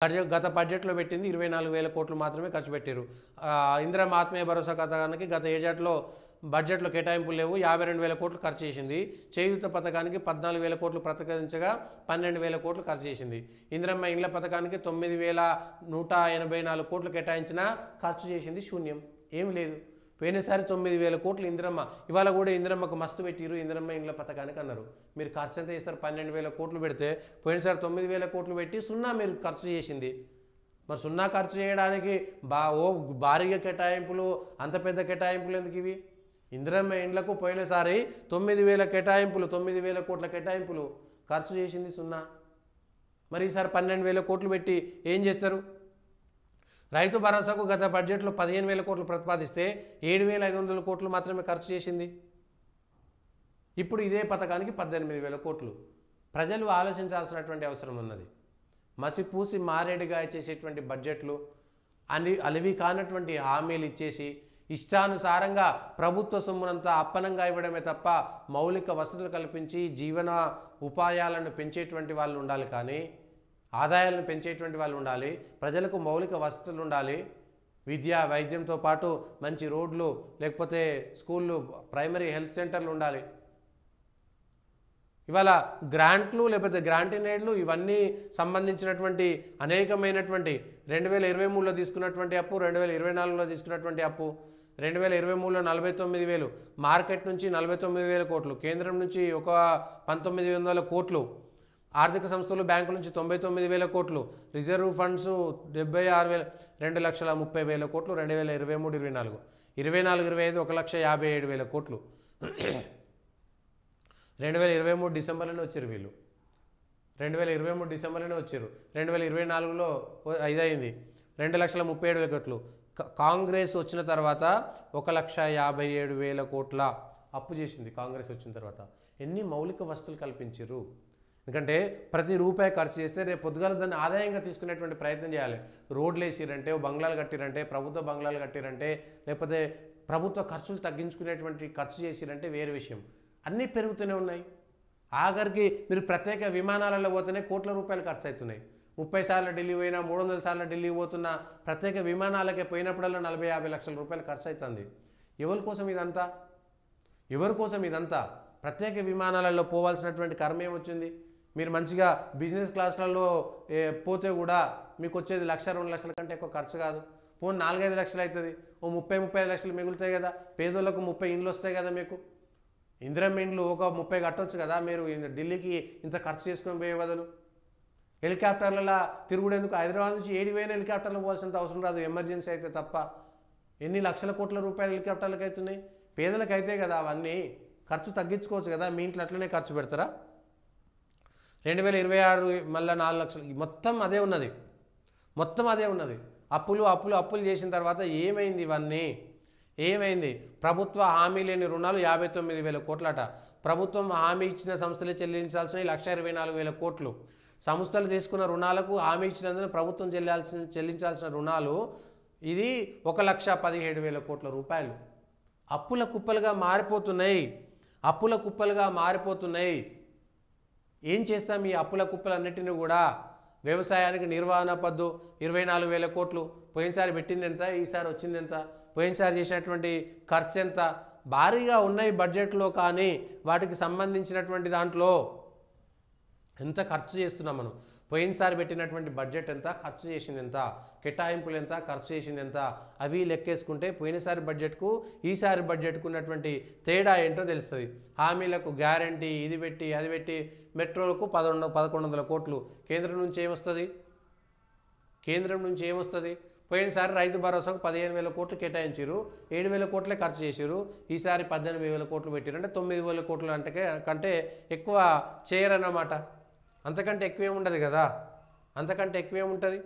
గత బడ్జెట్లో పెట్టింది 24,000 కోట్లు మాత్రమే ఖర్చు పెట్టారు. ఇందిరమ్మ ఆత్మీయ భరోసా పథకానికి గత బడ్జెట్లో కేటాయింపులు లేవు. 52,000 కోట్లు ఖర్చు చేసింది. చేయూత పథకానికి 14,000 కోట్లు ప్రతిపాదించగా 12,000 కోట్లు ఖర్చు చేసింది. ఇందిరమ్మ ఇండ్ల పథకానికి 9,184 కోట్లు కేటాయించినా ఖర్చు చేసింది శూన్యం, ఏమి లేదు. పోయినసారి 9,000 కోట్లు ఇందిరమ్మ, ఇవాళ కూడా ఇందిరమ్మకు మస్తు పెట్టిరు ఇందిరమ్మ ఇండ్ల పథకానికి అన్నారు. మీరు ఖర్చు ఎంత చేస్తారు? 12,000 కోట్లు పెడితే పోయినసారి 9,000 కోట్లు పెట్టి సున్నా మీరు ఖర్చు చేసింది. మరి సున్నా ఖర్చు చేయడానికి భారీగా కేటాయింపులు, అంత పెద్ద కేటాయింపులు ఎందుకు ఇవి? ఇందిరమ్మ ఇండ్లకు పోయినసారి 9,000 కేటాయింపులు, 9,000 కోట్ల కేటాయింపులు, ఖర్చు చేసింది సున్నా. మరి ఈసారి 12,000 కోట్లు పెట్టి ఏం చేస్తారు? రైతు భరోసాకు గత బడ్జెట్లో 15,000 కోట్లు ప్రతిపాదిస్తే 7,500 కోట్లు మాత్రమే ఖర్చు చేసింది. ఇప్పుడు ఇదే పథకానికి 18,000 కోట్లు. ప్రజలు ఆలోచించాల్సినటువంటి అవసరం ఉన్నది. మసిపూసి మారేడుగా చేసేటువంటి బడ్జెట్లు, అలివి కానటువంటి హామీలు ఇచ్చేసి ఇష్టానుసారంగా ప్రభుత్వ సొమ్మునంతా అప్పనంగా ఇవ్వడమే తప్ప మౌలిక వసతులు కల్పించి జీవన ఉపాయాలను పెంచేటువంటి వాళ్ళు ఉండాలి, కానీ ఆదాయాలను పెంచేటువంటి వాళ్ళు ఉండాలి. ప్రజలకు మౌలిక వసతులు ఉండాలి. విద్య వైద్యంతో పాటు మంచి రోడ్లు, లేకపోతే స్కూళ్ళు, ప్రైమరీ హెల్త్ సెంటర్లు ఉండాలి. ఇవాళ గ్రాంట్లు లేకపోతే గ్రాంటినేడ్లు ఇవన్నీ సంబంధించినటువంటి అనేకమైనటువంటి 2023లో తీసుకున్నటువంటి అప్పు, 2024లో తీసుకున్నటువంటి అప్పు, 2023లో 49,000, మార్కెట్ నుంచి 49,000 కోట్లు, కేంద్రం నుంచి 1,900 కోట్లు, ఆర్థిక సంస్థలు బ్యాంకుల నుంచి 99,000 కోట్లు, రిజర్వ్ ఫండ్స్ 76,000, 2,30,000 కోట్లు 2023-24, 24-25 1,57,000 కోట్లు. 2023 డిసెంబర్లోనే వచ్చారు వీళ్ళు, 2023 డిసెంబర్లోనే వచ్చారు. 2024లో 5 అయింది, 2,37,000 కోట్లు. కాంగ్రెస్ వచ్చిన తర్వాత 1,57,000 కోట్ల అప్పు చేసింది. కాంగ్రెస్ వచ్చిన తర్వాత ఎన్ని మౌలిక వసతులు కల్పించారు? ఎందుకంటే ప్రతి రూపాయి ఖర్చు చేస్తే రేపు పొద్దుగాల దాన్ని ఆదాయంగా తీసుకునేటువంటి ప్రయత్నం చేయాలి. రోడ్లు వేసిరంటే, బంగ్లాలు కట్టిరంటే, ప్రభుత్వ బంగ్లాలు కట్టిరంటే, లేకపోతే ప్రభుత్వ ఖర్చులు తగ్గించుకునేటువంటి ఖర్చు చేసిరంటే వేరే విషయం. అన్నీ పెరుగుతూనే ఉన్నాయి. ఆఖరికి మీరు ప్రత్యేక విమానాలలో పోతేనే కోట్ల రూపాయలు ఖర్చు అవుతున్నాయి. 30 సార్లు ఢిల్లీ పోయినా, 300 సార్లు ఢిల్లీ పోతున్నా, ప్రత్యేక విమానాలకే పోయినప్పుడల్లా 40-50 లక్షల రూపాయలు ఖర్చు అవుతుంది. ఎవరి కోసం ఇదంతా? ఎవరి కోసం ఇదంతా? ప్రత్యేక విమానాలలో పోవాల్సినటువంటి కర్మ ఏమొచ్చింది? మీరు మంచిగా బిజినెస్ క్లాసులలో పోతే కూడా మీకు వచ్చేది 1,00,000-2 లక్షల కంటే ఎక్కువ ఖర్చు కాదు. పోనీ 4-5 లక్షలు అవుతుంది, ఓ 30-35 లక్షలు మిగులుతాయి కదా. పేదోళ్ళకు 30 ఇండ్లు వస్తాయి కదా. మీకు ఇందిరమ్మ ఇండ్లు ఒక 30 కట్టొచ్చు కదా. మీరు ఢిల్లీకి ఇంత ఖర్చు చేసుకొని పోయే బదులు హెలికాప్టర్లలో తిరుగుడేందుకు? హైదరాబాద్ నుంచి 7,000 హెలికాప్టర్లు పోవాల్సినంత అవసరం రాదు, ఎమర్జెన్సీ అయితే తప్ప. ఎన్ని లక్షల కోట్ల రూపాయలు హెలికాప్టర్లకు అవుతున్నాయి? పేదలకు అయితే కదా. అవన్నీ ఖర్చు తగ్గించుకోవచ్చు కదా. మీ ఇంట్లో అట్లనే ఖర్చు పెడతారా? 2026 మళ్ళీ 4 లక్షలు, మొత్తం అదే ఉన్నది, మొత్తం అదే ఉన్నది. అప్పులు చేసిన తర్వాత ఏమైంది? ఇవన్నీ ఏమైంది? ప్రభుత్వ హామీ లేని రుణాలు 59,000 కోట్లట. ప్రభుత్వం హామీ ఇచ్చిన సంస్థలే చెల్లించాల్సిన 1,24,000 కోట్లు. సంస్థలు తీసుకున్న రుణాలకు హామీ ఇచ్చినందున ప్రభుత్వం చెల్లించాల్సిన రుణాలు ఇది 1,17,000 కోట్ల రూపాయలు. అప్పుల కుప్పలుగా మారిపోతున్నాయి, అప్పుల కుప్పలుగా మారిపోతున్నాయి. ఏం చేస్తాం ఈ అప్పుల కుప్పలన్నిటిని కూడా? వ్యవసాయానికి నిర్వహణ పద్దు 24,000 కోట్లు. పోయినసారి పెట్టింది ఎంత, ఈసారి వచ్చింది ఎంత? పోయినసారి చేసినటువంటి ఖర్చు ఎంత? భారీగా ఉన్నాయి బడ్జెట్లో, కానీ వాటికి సంబంధించినటువంటి దాంట్లో ఎంత ఖర్చు చేస్తున్నాం మనం? పోయినసారి పెట్టినటువంటి బడ్జెట్ ఎంత, ఖర్చు చేసింది ఎంత, కేటాయింపులు ఎంత, ఖర్చు చేసింది ఎంత, అవి లెక్కేసుకుంటే పోయినసారి బడ్జెట్కు ఈసారి బడ్జెట్కు ఉన్నటువంటి తేడా ఏంటో తెలుస్తుంది. హామీలకు గ్యారంటీ ఇది పెట్టి అది పెట్టి, మెట్రోలకు 1,100 కోట్లు. కేంద్రం నుంచి ఏమొస్తుంది? కేంద్రం నుంచి ఏమొస్తుంది? పోయినసారి రైతు భరోసాకు 15,000 కోట్లు కేటాయించారు, 7,000 కోట్లే ఖర్చు చేశారు. ఈసారి 18,000 కోట్లు పెట్టారు. అంటే 9,000 కోట్లు కంటే ఎక్కువ చేయరన్నమాట. అంతకంటే ఎక్కువేముండదు కదా, అంతకంటే ఎక్కువేముంటుంది?